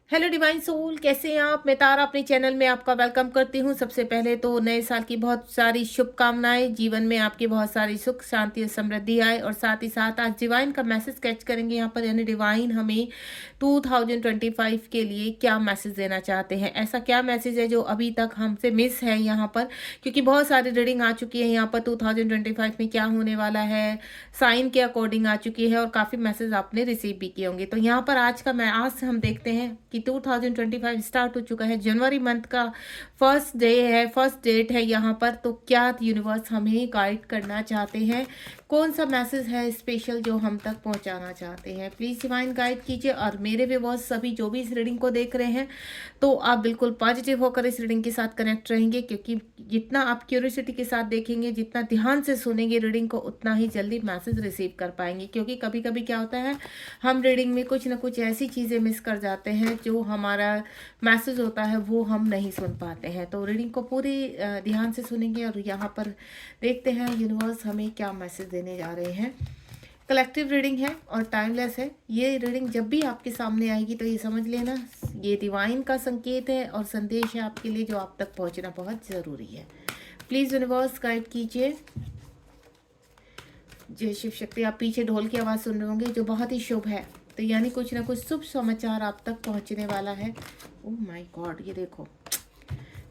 Hello divine soul, कैसे हैं आप? मैं तारा अपने चैनल में आपका वेलकम करती हूँ। सबसे पहले तो नए साल की बहुत सारी शुभकामनाएं, जीवन में आपकी बहुत सारी सुख शांति और समृद्धि आए। और साथ ही साथ आज डिवाइन का मैसेज कैच करेंगे यहाँ पर, यानी डिवाइन हमें 2025 के लिए क्या मैसेज देना चाहते हैं। ऐसा क्या मैसेज है जो अभी तक हमसे मिस है यहाँ पर, क्योंकि बहुत सारी रीडिंग आ चुकी है यहाँ पर 2025 में क्या होने वाला है, साइन के अकॉर्डिंग आ चुकी है और काफ़ी मैसेज आपने रिसीव भी किए होंगे। तो यहाँ पर आज से हम देखते हैं कि 2025 स्टार्ट हो चुका है। जनवरी मंथ का फर्स्ट डे है, फर्स्ट डेट है यहाँ पर। तो क्या यूनिवर्स हमें गाइड करना चाहते हैं, कौन सा मैसेज है स्पेशल जो हम तक पहुंचाना चाहते हैं, प्लीज़ डिवाइन गाइड कीजिए। और मेरे व्यूअर्स सभी जो भी इस रीडिंग को देख रहे हैं, तो आप बिल्कुल पॉजिटिव होकर इस रीडिंग के साथ कनेक्ट रहेंगे, क्योंकि जितना आप क्यूरियोसिटी के साथ देखेंगे, जितना ध्यान से सुनेंगे रीडिंग को, उतना ही जल्दी मैसेज रिसीव कर पाएंगे। क्योंकि कभी कभी क्या होता है, हम रीडिंग में कुछ ना कुछ ऐसी चीज़ें मिस कर जाते हैं जो हमारा मैसेज होता है वो हम नहीं सुन पाते हैं। तो रीडिंग को पूरी ध्यान से सुनेंगे और यहाँ पर देखते हैं यूनिवर्स हमें क्या मैसेज देने जा रहे हैं। कलेक्टिव रीडिंग है और टाइमलेस है। ये रीडिंग जब भी आपके सामने आएगी तो ये समझ लेना, ये डिवाइन का संकेत है और संदेश है आपके लिए जो आप तक पहुंचना बहुत ज़रूरी है। प्लीज़ यूनिवर्स गाइड कीजिए। जय शिव शक्ति। आप पीछे ढोल की आवाज़ सुन रहे होंगे जो बहुत ही शुभ है, तो यानी कुछ ना कुछ शुभ समाचार आप तक पहुंचने वाला है। ओह माय गॉड, ये देखो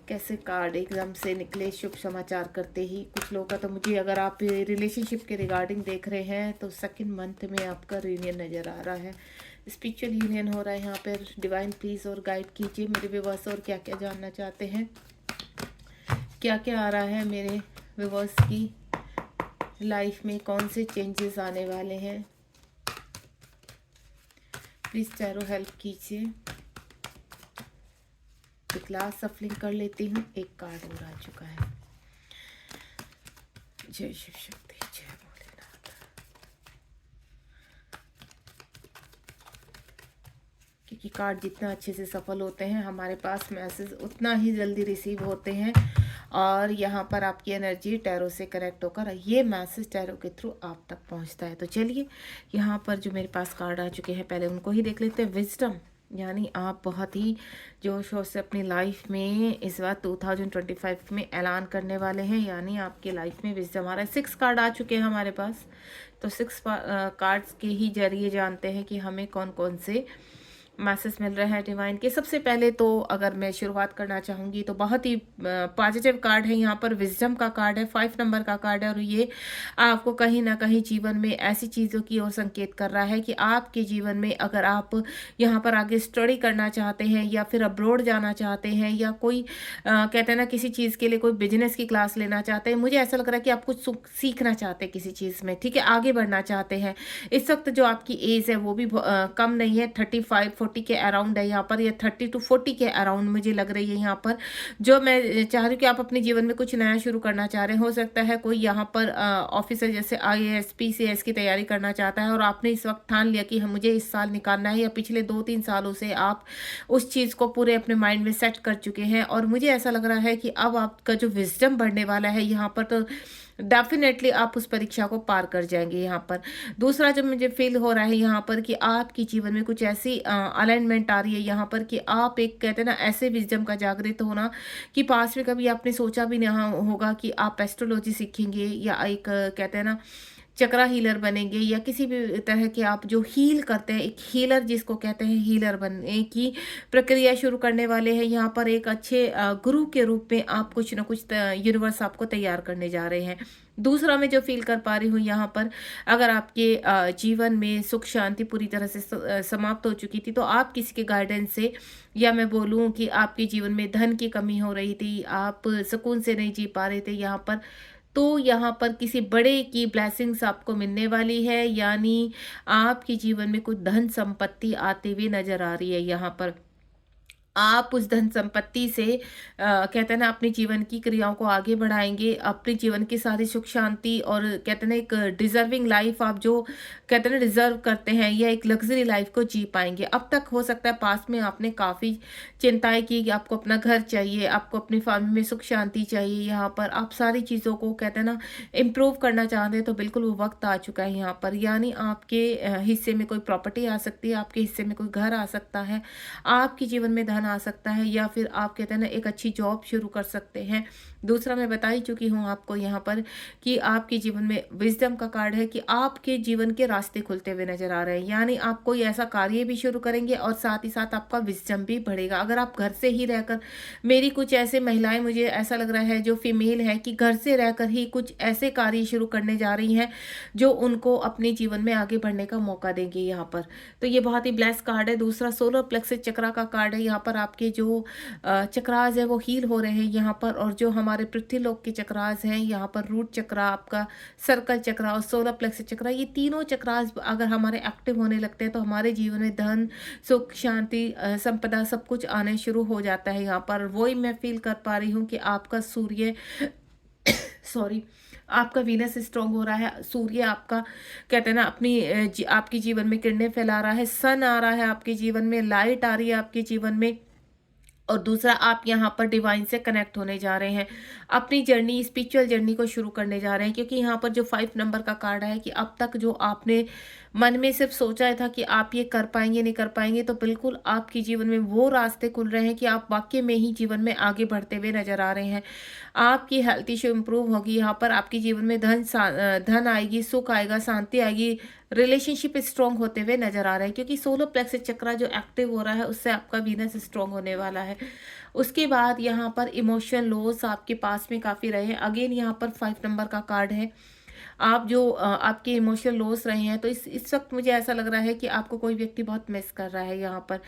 कैसे कार्ड एकदम से निकले शुभ समाचार करते ही। कुछ लोगों का तो मुझे, अगर आप रिलेशनशिप के रिगार्डिंग देख रहे हैं तो सेकंड मंथ में आपका यूनियन नज़र आ रहा है, स्पिरिचुअल यूनियन हो रहा है यहाँ पर। डिवाइन प्लीज़ और गाइड कीजिए मेरे व्यूअर्स, और क्या क्या जानना चाहते हैं, क्या क्या आ रहा है मेरे व्यूअर्स की लाइफ में, कौन से चेंजेस आने वाले हैं। प्लीज़ टैरो हेल्प कीजिए। क्लास सफलिंग कर लेती हूँ। एक कार्ड और आ चुका है। जय शिव शक्ति, जय भोलेनाथ। क्योंकि कार्ड जितना अच्छे से सफल होते हैं, हमारे पास मैसेज उतना ही जल्दी रिसीव होते हैं। और यहाँ पर आपकी एनर्जी टैरो से कनेक्ट होकर ये मैसेज टैरो के थ्रू आप तक पहुँचता है। तो चलिए यहाँ पर जो मेरे पास कार्ड आ चुके हैं पहले उनको ही देख लेते हैं। विजडम, यानी आप बहुत ही जोश शोर से अपनी लाइफ में इस बार 2025 में ऐलान करने वाले हैं, यानी आपके लाइफ में विजडम आ रहा है। 6 कार्ड आ चुके हैं हमारे पास, तो 6 कार्ड्स के ही जरिए जानते हैं कि हमें कौन कौन से मैसेज मिल रहा है डिवाइन के। सबसे पहले तो अगर मैं शुरुआत करना चाहूँगी तो बहुत ही पॉजिटिव कार्ड है यहाँ पर, विजडम का कार्ड है, 5 नंबर का कार्ड है। और ये आपको कहीं ना कहीं जीवन में ऐसी चीज़ों की ओर संकेत कर रहा है कि आपके जीवन में अगर आप यहाँ पर आगे स्टडी करना चाहते हैं या फिर अब्रॉड जाना चाहते हैं या कोई कहते हैं ना किसी चीज़ के लिए कोई बिजनेस की क्लास लेना चाहते हैं, मुझे ऐसा लग रहा है कि आप कुछ सीखना चाहते हैं किसी चीज़ में, ठीक है, आगे बढ़ना चाहते हैं। इस वक्त जो आपकी एज है वो भी कम नहीं है, 35-40 के अराउंड है यहाँ पर, या 30 to 40 के अराउंड मुझे लग रही है यहाँ पर। जो मैं चाह रही हूँ कि आप अपने जीवन में कुछ नया शुरू करना चाह रहे हैं। हो सकता है कोई यहाँ पर ऑफिसर जैसे IAS PCS की तैयारी करना चाहता है और आपने इस वक्त ठान लिया कि मुझे इस साल निकालना है, या पिछले 2-3 सालों से आप उस चीज़ को पूरे अपने माइंड में सेट कर चुके हैं। और मुझे ऐसा लग रहा है कि अब आपका जो विजडम बढ़ने वाला है यहाँ पर, तो डेफिनेटली आप उस परीक्षा को पार कर जाएंगे यहाँ पर। दूसरा जो मुझे फील हो रहा है यहाँ पर कि आपके जीवन में कुछ ऐसी अलाइनमेंट आ रही है यहाँ पर कि आप एक कहते हैं ना ऐसे विजडम का जागृत होना कि पास में कभी आपने सोचा भी नहीं होगा कि आप एस्ट्रोलॉजी सीखेंगे या एक कहते हैं ना चक्रा हीलर बनेंगे, या किसी भी तरह के आप जो हील करते हैं, एक हीलर जिसको कहते हैं, हीलर बनने की प्रक्रिया शुरू करने वाले हैं। यहाँ पर एक अच्छे गुरु के रूप में आप कुछ ना कुछ यूनिवर्स आपको तैयार करने जा रहे हैं। दूसरा मैं जो फील कर पा रही हूँ यहाँ पर, अगर आपके जीवन में सुख शांति पूरी तरह से समाप्त हो चुकी थी, तो आप किसी के गाइडेंस से, या मैं बोलूँ कि आपके जीवन में धन की कमी हो रही थी, आप सुकून से नहीं जी पा रहे थे यहाँ पर, तो यहाँ पर किसी बड़े की ब्लेसिंग्स आपको मिलने वाली है। यानी आपके जीवन में कुछ धन संपत्ति आते हुए नजर आ रही है यहाँ पर। आप उस धन संपत्ति से कहते हैं ना अपने जीवन की क्रियाओं को आगे बढ़ाएँगे, अपने जीवन की सारी सुख शांति और कहते हैं ना एक डिज़र्विंग लाइफ़ आप जो कहते हैं ना डिज़र्व करते हैं या एक लग्ज़री लाइफ़ को जी पाएँगे। अब तक हो सकता है पास्ट में आपने काफ़ी चिंताएँ की कि आपको अपना घर चाहिए, आपको अपनी फैमिली में सुख शांति चाहिए, यहाँ पर आप सारी चीज़ों को कहते हैं ना इम्प्रूव करना चाहते हैं, तो बिल्कुल वो वक़्त आ चुका है यहाँ पर। यानी आपके हिस्से में कोई प्रॉपर्टी आ सकती है, आपके हिस्से में कोई घर आ सकता है, आपके जीवन में धन आ सकता है या फिर आप कहते हैं ना एक अच्छी जॉब शुरू कर सकते हैं। दूसरा मैं बता ही चुकी हूँ आपको यहाँ पर कि आपके जीवन में विज़डम का कार्ड है कि आपके जीवन के रास्ते खुलते हुए नज़र आ रहे हैं। यानी आप कोई ऐसा कार्य भी शुरू करेंगे और साथ ही साथ आपका विज़डम भी बढ़ेगा। अगर आप घर से ही रहकर मेरी कुछ ऐसे महिलाएँ मुझे ऐसा लग रहा है जो फीमेल है कि घर से रहकर ही कुछ ऐसे कार्य शुरू करने जा रही हैं, जो उनको अपने जीवन में आगे बढ़ने का मौका देंगे यहाँ पर। तो ये बहुत ही ब्लेस्ड कार्ड है। दूसरा सोलर प्लेक्सस चक्रा का कार्ड है। यहाँ पर आपके जो चक्रास है वो हील हो रहे हैं यहाँ पर, और जो हमारे पृथ्वीलोक के चक्रास हैं यहाँ पर रूट चक्रा, आपका सर्कल चक्रा और सोलर प्लेक्सस चक्रा, ये तीनों चक्रास अगर हमारे एक्टिव होने लगते हैं तो हमारे जीवन में धन, सुख, शांति, संपदा सब कुछ आने शुरू हो जाता है यहाँ पर। वही मैं फील कर पा रही हूँ कि आपका सूर्य सॉरी, आपका वीनस स्ट्रांग हो रहा है, सूर्य आपका कहते हैं ना अपनी आपके जीवन में किरणें फैला रहा है, सन आ रहा है आपके जीवन में, लाइट आ रही है आपके जीवन में। और दूसरा आप यहाँ पर डिवाइन से कनेक्ट होने जा रहे हैं, अपनी जर्नी स्पिरिचुअल जर्नी को शुरू करने जा रहे हैं, क्योंकि यहाँ पर जो 5 नंबर का कार्ड है कि अब तक जो आपने मन में सिर्फ सोचा था कि आप ये कर पाएंगे नहीं कर पाएंगे, तो बिल्कुल आपके जीवन में वो रास्ते खुल रहे हैं कि आप वाकई में ही जीवन में आगे बढ़ते हुए नजर आ रहे हैं। आपकी हेल्थ इशू इम्प्रूव होगी, यहाँ पर आपके जीवन में धन आएगी, सुख आएगा, शांति आएगी, रिलेशनशिप स्ट्रॉन्ग होते हुए नजर आ रहे हैं, क्योंकि सोलर प्लेक्सस चक्रा जो एक्टिव हो रहा है उससे आपका वीनस स्ट्रॉन्ग होने वाला है। उसके बाद यहाँ पर इमोशनल लॉस आपके पास में काफ़ी रहे हैं। अगेन यहाँ पर 5 नंबर का कार्ड है। आप जो आपके इमोशनल लॉस रहे हैं, तो इस वक्त मुझे ऐसा लग रहा है कि आपको कोई व्यक्ति बहुत मिस कर रहा है यहाँ पर।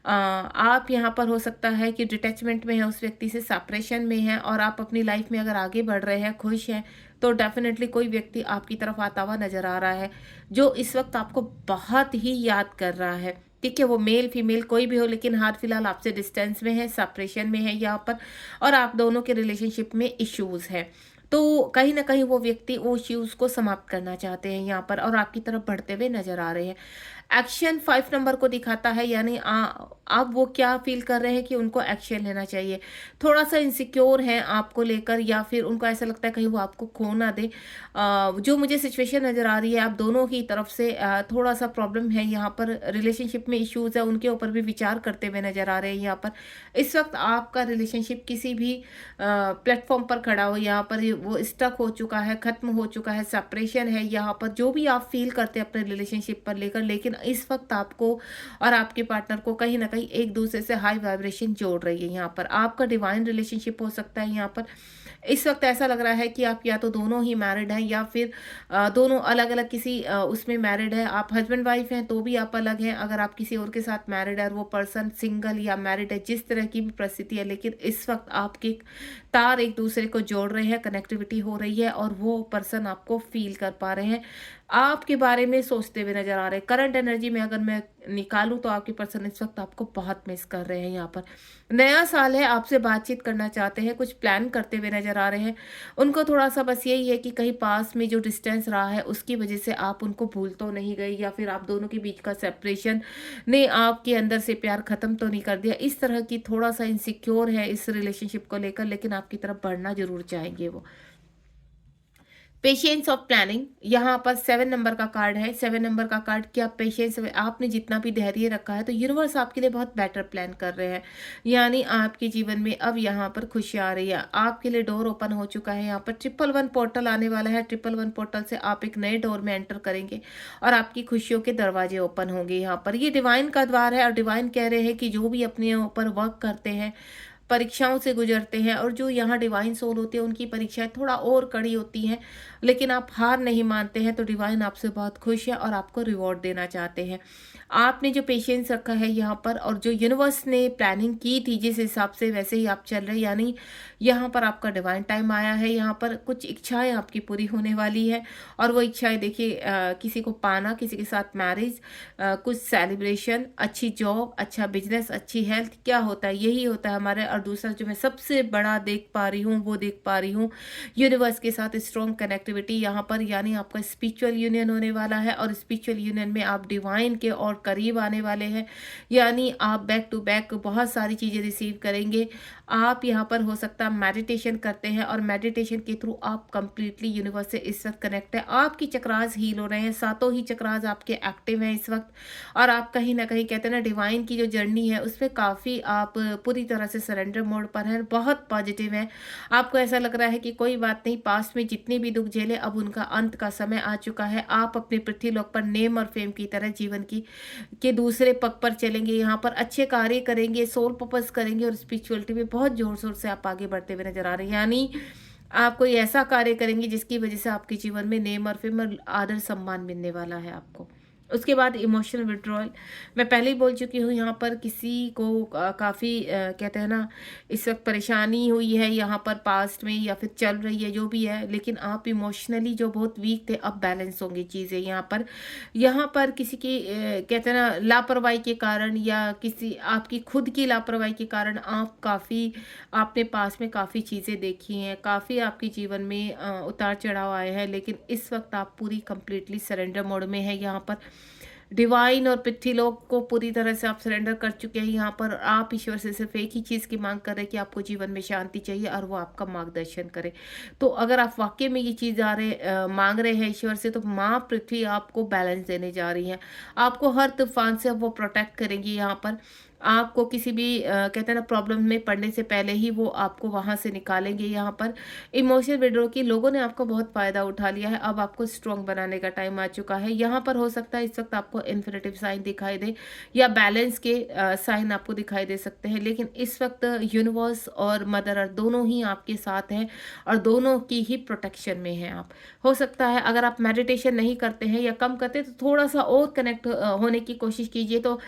आप यहाँ पर हो सकता है कि डिटैचमेंट में है, उस व्यक्ति से सेपरेशन में है, और आप अपनी लाइफ में अगर आगे बढ़ रहे हैं, खुश हैं, तो डेफिनेटली कोई व्यक्ति आपकी तरफ आता हुआ नजर आ रहा है जो इस वक्त आपको बहुत ही याद कर रहा है। ठीक है, वो मेल फीमेल कोई भी हो, लेकिन हाल फिलहाल आपसे डिस्टेंस में है, सेपरेशन में है यहाँ पर, और आप दोनों के रिलेशनशिप में इश्यूज है। तो कहीं ना कहीं वो व्यक्ति वो इश्यूज को समाप्त करना चाहते हैं यहाँ पर, और आपकी तरफ बढ़ते हुए नजर आ रहे हैं। एक्शन 5 नंबर को दिखाता है, यानी आप वो क्या फील कर रहे हैं कि उनको एक्शन लेना चाहिए। थोड़ा सा इनसिक्योर हैं आपको लेकर, या फिर उनको ऐसा लगता है कहीं वो आपको खो ना दे। जो मुझे सिचुएशन नज़र आ रही है, आप दोनों ही तरफ से थोड़ा सा प्रॉब्लम है यहाँ पर, रिलेशनशिप में इश्यूज है, उनके ऊपर भी विचार करते हुए नजर आ रहे हैं यहाँ पर। इस वक्त आपका रिलेशनशिप किसी भी प्लेटफॉर्म पर खड़ा हो, यहाँ पर वो स्टक हो चुका है, खत्म हो चुका है, सेपरेशन है यहाँ पर, जो भी आप फील करते हैं अपने रिलेशनशिप पर लेकर, लेकिन इस वक्त आपको और आपके पार्टनर को कहीं ना कहीं एक दूसरे से हाई वाइब्रेशन जोड़ रही है यहाँ पर। आपका डिवाइन रिलेशनशिप हो सकता है यहाँ पर। इस वक्त ऐसा लग रहा है कि आप या तो दोनों ही मैरिड हैं, या फिर दोनों अलग अलग किसी उसमें मैरिड है। आप हस्बैंड वाइफ हैं तो भी आप अलग हैं, अगर आप किसी और के साथ मैरिड है और वो पर्सन सिंगल या मैरिड है, जिस तरह की भी परिस्थिति है, लेकिन इस वक्त आपके तार एक दूसरे को जोड़ रहे हैं, कनेक्टिविटी हो रही है, और वो पर्सन आपको फील कर पा रहे हैं, आपके बारे में सोचते हुए नजर आ रहे हैं। करंट एनर्जी में अगर मैं निकालूं तो आपके पर्सन इस वक्त आपको बहुत मिस कर रहे हैं यहाँ पर। नया साल है, आपसे बातचीत करना चाहते हैं, कुछ प्लान करते हुए नजर आ रहे हैं। उनको थोड़ा सा बस यही है कि कहीं पास में जो डिस्टेंस रहा है उसकी वजह से आप उनको भूल तो नहीं गए, या फिर आप दोनों के बीच का सेपरेशन ने आपके अंदर से प्यार खत्म तो नहीं कर दिया। इस तरह की थोड़ा सा इनसिक्योर है इस रिलेशनशिप को लेकर, लेकिन आपकी तरफ बढ़ना जरूर चाहेंगे वो। पेशेंस ऑफ प्लानिंग, यहाँ पर 7 नंबर का कार्ड है। 7 नंबर का कार्ड क्या पेशेंस, आपने जितना भी धैर्य रखा है तो यूनिवर्स आपके लिए बहुत बेटर प्लान कर रहे हैं। यानी आपके जीवन में अब यहाँ पर खुशी आ रही है, आपके लिए डोर ओपन हो चुका है। यहाँ पर 111 पोर्टल आने वाला है। 111 पोर्टल से आप एक नए डोर में एंटर करेंगे और आपकी खुशियों के दरवाजे ओपन होंगे। यहाँ पर ये डिवाइन का द्वार है, और डिवाइन कह रहे हैं कि जो भी अपने ऊपर वर्क करते हैं, परीक्षाओं से गुजरते हैं, और जो यहाँ डिवाइन सोल होते हैं उनकी परीक्षाएं थोड़ा और कड़ी होती हैं, लेकिन आप हार नहीं मानते हैं, तो डिवाइन आपसे बहुत खुश है और आपको रिवॉर्ड देना चाहते हैं। आपने जो पेशेंस रखा है यहाँ पर, और जो यूनिवर्स ने प्लानिंग की थी जिस हिसाब से, वैसे ही आप चल रहे हैं, यानी यहाँ पर आपका डिवाइन टाइम आया है। यहाँ पर कुछ इच्छाएं आपकी पूरी होने वाली है, और वो इच्छाएं देखिए, किसी को पाना, किसी के साथ मैरिज, कुछ सेलिब्रेशन, अच्छी जॉब, अच्छा बिजनेस, अच्छी हेल्थ, क्या होता है यही होता है हमारे। और दूसरा जो मैं सबसे बड़ा देख पा रही हूँ, वो देख पा रही हूँ यूनिवर्स के साथ स्ट्रॉन्ग कनेक्टिविटी यहाँ पर, यानी आपका स्पिरिचुअल यूनियन होने वाला है, और स्पिरिचुअल यूनियन में आप डिवाइन के और करीब आने वाले हैं, यानी आप बैक टू बैक बहुत सारी चीज़ें रिसीव करेंगे। आप यहाँ पर हो सकता है मेडिटेशन करते हैं, और मेडिटेशन के थ्रू आप कंप्लीटली यूनिवर्स से इस वक्त कनेक्ट है। आपकी चक्रास हील हो रहे हैं, सातों ही चक्रास आपके एक्टिव हैं इस वक्त, और आप कहीं ना कहीं कहते हैं ना, डिवाइन की जो जर्नी है उसमें काफ़ी आप पूरी तरह से सरेंडर मोड पर हैं, बहुत पॉजिटिव हैं। आपको ऐसा लग रहा है कि कोई बात नहीं, पास्ट में जितनी भी दुख झेले अब उनका अंत का समय आ चुका है। आप अपने पृथ्वीलोक पर नेम और फेम की तरह जीवन की के दूसरे पग पर चलेंगे, यहाँ पर अच्छे कार्य करेंगे, सोल पर्पस करेंगे, और स्पिरिचुअलिटी में बहुत जोर शोर से आप आगे बढ़ते हुए नजर आ रहे हैं। यानी आप कोई ऐसा कार्य करेंगे जिसकी वजह से आपके जीवन में नेम और फेम और आदर सम्मान मिलने वाला है आपको। उसके बाद इमोशनल विड्रॉल, मैं पहले ही बोल चुकी हूँ, यहाँ पर किसी को काफ़ी कहते हैं ना, इस वक्त परेशानी हुई है यहाँ पर पास्ट में, या फिर चल रही है जो भी है, लेकिन आप इमोशनली जो बहुत वीक थे अब बैलेंस होंगी चीज़ें यहाँ पर किसी की कहते हैं ना लापरवाही के कारण, या किसी आपकी खुद की लापरवाही के कारण आप काफ़ी, आपने पास में काफ़ी चीज़ें देखी हैं, काफ़ी आपके जीवन में उतार चढ़ाव आए हैं, लेकिन इस वक्त आप पूरी कंप्लीटली सरेंडर मोड में है। यहाँ पर डिवाइन और पृथ्वीलोक को पूरी तरह से आप सरेंडर कर चुके हैं यहाँ पर। आप ईश्वर से सिर्फ एक ही चीज़ की मांग कर रहे हैं कि आपको जीवन में शांति चाहिए, और वो आपका मार्गदर्शन करे। तो अगर आप वाकई में ये चीज़ मांग रहे हैं ईश्वर से, तो माँ पृथ्वी आपको बैलेंस देने जा रही है। आपको हर तूफान से वो प्रोटेक्ट करेंगी यहाँ पर। आपको किसी भी कहते हैं ना प्रॉब्लम में पड़ने से पहले ही वो आपको वहाँ से निकालेंगे। यहाँ पर इमोशनल विड्रॉ की लोगों ने आपका बहुत फ़ायदा उठा लिया है, अब आपको स्ट्रॉन्ग बनाने का टाइम आ चुका है। यहाँ पर हो सकता है इस वक्त आपको इन्फिनिटिव साइन दिखाई दे, या बैलेंस के साइन आपको दिखाई दे सकते हैं, लेकिन इस वक्त यूनिवर्स और मदर अर्थ दोनों ही आपके साथ हैं, और दोनों की ही प्रोटेक्शन में हैं आप। हो सकता है अगर आप मेडिटेशन नहीं करते हैं या कम करते हैं, तो थोड़ा सा और कनेक्ट होने की कोशिश कीजिए, तो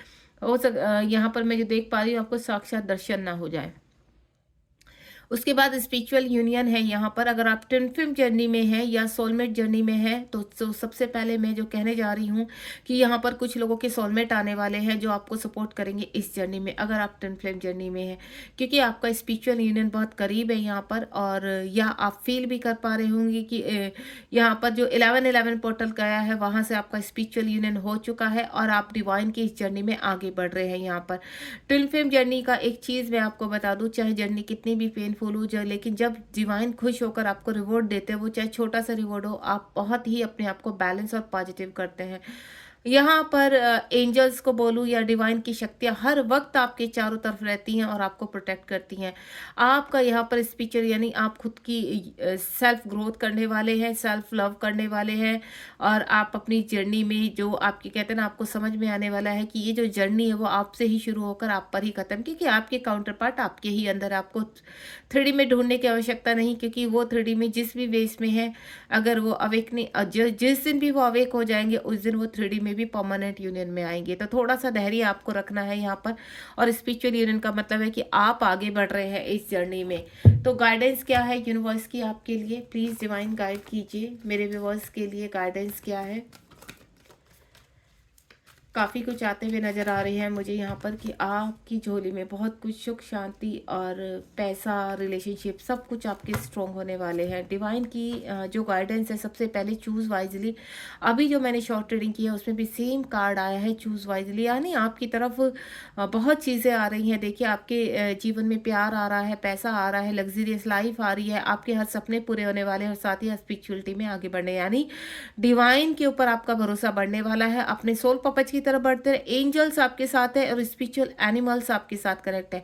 यहाँ पर मैं जो देख पा रही हूँ, आपको साक्षात दर्शन ना हो जाए। उसके बाद स्पिरिचुअल यूनियन है यहाँ पर। अगर आप ट्विन फ्लेम जर्नी में हैं या सोलमेट जर्नी में हैं, तो सबसे पहले मैं जो कहने जा रही हूँ कि यहाँ पर कुछ लोगों के सोलमेट आने वाले हैं जो आपको सपोर्ट करेंगे इस जर्नी में, अगर आप ट्विन फ्लेम जर्नी में हैं, क्योंकि आपका स्पिरिचुअल यूनियन बहुत करीब है यहाँ पर। और या आप फील भी कर पा रहे होंगे कि यहाँ पर जो 11-11 पोर्टल गया है, वहाँ से आपका स्पिरिचुअल यूनियन हो चुका है, और आप डिवाइन की इस जर्नी में आगे बढ़ रहे हैं। यहाँ पर ट्विन फ्लेम जर्नी का एक चीज़ मैं आपको बता दूँ, चाहे जर्नी कितनी भी पेनफुल हो जाए, लेकिन जब डिवाइन खुश होकर आपको रिवॉर्ड देते हैं, वो चाहे छोटा सा रिवॉर्ड हो, आप बहुत ही अपने आप को बैलेंस और पॉजिटिव करते हैं। यहाँ पर एंजल्स को बोलूँ या डिवाइन की शक्तियाँ हर वक्त आपके चारों तरफ रहती हैं और आपको प्रोटेक्ट करती हैं। आपका यहाँ पर स्पिरिचुअल, यानी आप खुद की सेल्फ ग्रोथ करने वाले हैं, सेल्फ लव करने वाले हैं, और आप अपनी जर्नी में जो आपकी कहते हैं ना, आपको समझ में आने वाला है कि ये जो जर्नी है वो आपसे ही शुरू होकर आप पर ही खत्म, क्योंकि आपके काउंटर पार्ट आपके ही अंदर, आपको 3D में ढूंढने की आवश्यकता नहीं, क्योंकि वो 3D में जिस भी वेस में है, अगर वो अवेक नहीं, जिस दिन भी वो अवेक हो जाएंगे उस दिन वो 3D में भी परमानेंट यूनियन में आएंगे। तो थोड़ा सा धैर्य आपको रखना है यहाँ पर। और स्पिरिचुअल यूनियन का मतलब है कि आप आगे बढ़ रहे हैं इस जर्नी में। तो गाइडेंस क्या है यूनिवर्स की आपके लिए, प्लीज डिवाइन गाइड कीजिए। मेरे व्यूअर्स के लिए गाइडेंस क्या है? काफ़ी कुछ आते हुए नज़र आ रहे हैं मुझे यहाँ पर कि आपकी झोली में बहुत कुछ सुख शांति और पैसा, रिलेशनशिप, सब कुछ आपके स्ट्रॉन्ग होने वाले हैं। डिवाइन की जो गाइडेंस है, सबसे पहले चूज़ वाइजली। अभी जो मैंने शॉर्ट रीडिंग की है उसमें भी सेम कार्ड आया है, चूज़ वाइजली, यानी आपकी तरफ बहुत चीज़ें आ रही हैं। देखिए आपके जीवन में प्यार आ रहा है, पैसा आ रहा है, लग्जरियस लाइफ आ रही है, आपके हर सपने पूरे होने वाले हैं, और साथ ही स्पिरिचुअलिटी में आगे बढ़ने, यानी डिवाइन के ऊपर आपका भरोसा बढ़ने वाला है। अपने सोल पर्पज की की तरफ बढ़ते रहे। एंजल्स आपके साथ है और स्पिरिचुअल एनिमल्स आपके साथ कनेक्ट है।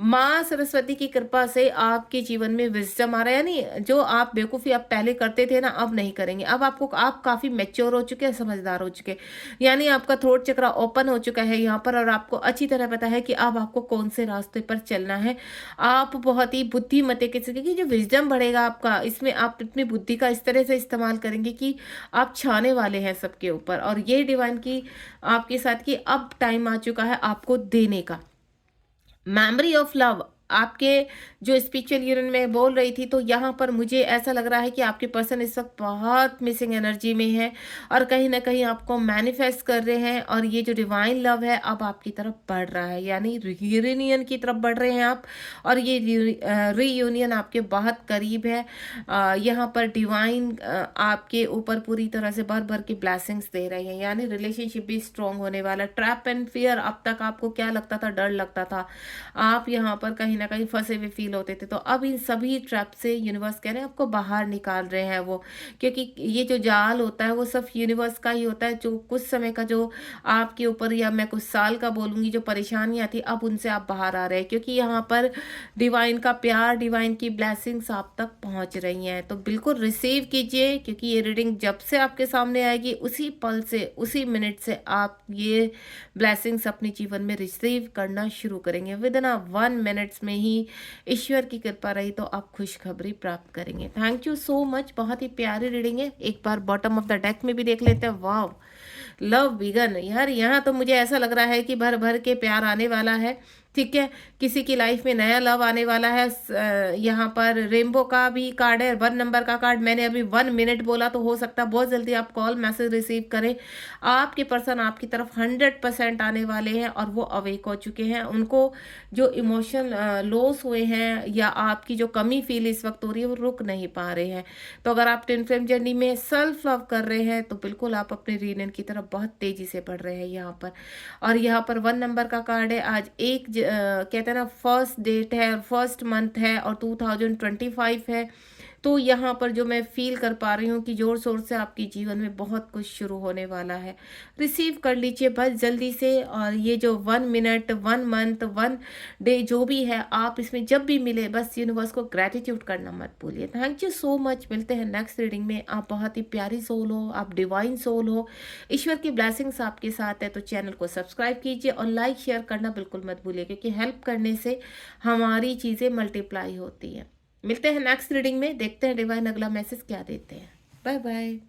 माँ सरस्वती की कृपा से आपके जीवन में विज़डम आ रहा है, यानी जो आप बेवकूफ़ी आप पहले करते थे ना, अब नहीं करेंगे। अब आप काफ़ी मैच्योर हो चुके हैं, समझदार हो चुके हैं। यानी आपका थ्रोट चक्र ओपन हो चुका है यहाँ पर, और आपको अच्छी तरह पता है कि अब आपको कौन से रास्ते पर चलना है। आप बहुत ही बुद्धिमते किस्म की जो विज़डम बढ़ेगा आपका, इसमें आप अपनी बुद्धि का इस तरह से इस्तेमाल करेंगे कि आप छाने वाले हैं सबके ऊपर। और ये डिवाइन की आपके साथ कि अब टाइम आ चुका है आपको देने का। मेमोरी ऑफ लव आपके जो स्पिरिचुअल यूनियन में बोल रही थी, तो यहाँ पर मुझे ऐसा लग रहा है कि आपके पर्सन इस वक्त बहुत मिसिंग एनर्जी में है और कहीं ना कहीं आपको मैनिफेस्ट कर रहे हैं। और ये जो डिवाइन लव है अब आपकी तरफ बढ़ रहा है, यानी रीयूनियन की तरफ बढ़ रहे हैं आप। और ये रीयूनियन आपके बहुत करीब है। यहाँ पर डिवाइन आपके ऊपर पूरी तरह से भर भर के ब्लेसिंग्स दे रहे हैं, यानी रिलेशनशिप भी स्ट्रांग होने वाला। ट्रैप एंड फियर, अब तक आपको क्या लगता था, डर लगता था, आप यहाँ पर कहीं ना कहीं फंसे हुए फील होते थे, तो अब इन सभी ट्रैप से यूनिवर्स कह रहे हैं आपको बाहर निकाल रहे हैं वो। क्योंकि ये जो जाल होता है वो सब यूनिवर्स का ही होता है, जो कुछ समय का जो आपके ऊपर, या मैं कुछ साल का बोलूँगी, जो परेशानियाँ थी अब उनसे आप बाहर आ रहे हैं। क्योंकि यहाँ पर डिवाइन का प्यार, डिवाइन की ब्लेसिंग्स आप तक पहुँच रही हैं। तो बिल्कुल रिसीव कीजिए, क्योंकि ये रीडिंग जब से आपके सामने आएगी उसी पल से, उसी मिनट से आप ये ब्लेसिंग्स अपने जीवन में रिसीव करना शुरू करेंगे। विद इन 1 मिनट्स में ही ईश्वर की कृपा रही तो आप खुशखबरी प्राप्त करेंगे। थैंक यू सो मच, बहुत ही प्यारी रीडिंग है। एक बार बॉटम ऑफ द डेक में भी देख लेते हैं। वाह, लव बिगन, यार यहाँ तो मुझे ऐसा लग रहा है कि भर भर के प्यार आने वाला है। ठीक है, किसी की लाइफ में नया लव आने वाला है। यहाँ पर रेनबो का भी कार्ड है, 1 नंबर का कार्ड। मैंने अभी 1 मिनट बोला, तो हो सकता है बहुत जल्दी आप कॉल मैसेज रिसीव करें। आपके पर्सन आपकी तरफ 100% आने वाले हैं और वो अवेक हो चुके हैं। उनको जो इमोशन लॉस हुए हैं या आपकी जो कमी फील इस वक्त हो रही है वो रुक नहीं पा रहे हैं। तो अगर आप ट्विन फ्लेम जर्नी में सेल्फ लव कर रहे हैं तो बिल्कुल आप अपने रीयूनियन की तरफ बहुत तेजी से बढ़ रहे हैं यहाँ पर। और यहाँ पर 1 नंबर का कार्ड है। आज कहते हैं ना, फर्स्ट डेट है और फर्स्ट मंथ है और 2025 है। तो यहाँ पर जो मैं फील कर पा रही हूँ कि जोर शोर से आपके जीवन में बहुत कुछ शुरू होने वाला है। रिसीव कर लीजिए बस जल्दी से। और ये जो 1 मिनट, 1 मंथ, 1 डे जो भी है, आप इसमें जब भी मिले बस यूनिवर्स को ग्रेटिट्यूड करना मत भूलिए। Thank you so much. मिलते हैं नेक्स्ट रीडिंग में। आप बहुत ही प्यारी सोल हो, आप डिवाइन सोल हो, ईश्वर की ब्लेसिंग्स आपके साथ है। तो चैनल को सब्सक्राइब कीजिए और लाइक शेयर करना बिल्कुल मत भूलिए, क्योंकि हेल्प करने से हमारी चीज़ें मल्टीप्लाई होती हैं। मिलते हैं नेक्स्ट रीडिंग में, देखते हैं डिवाइन अगला मैसेज क्या देते हैं। Bye bye.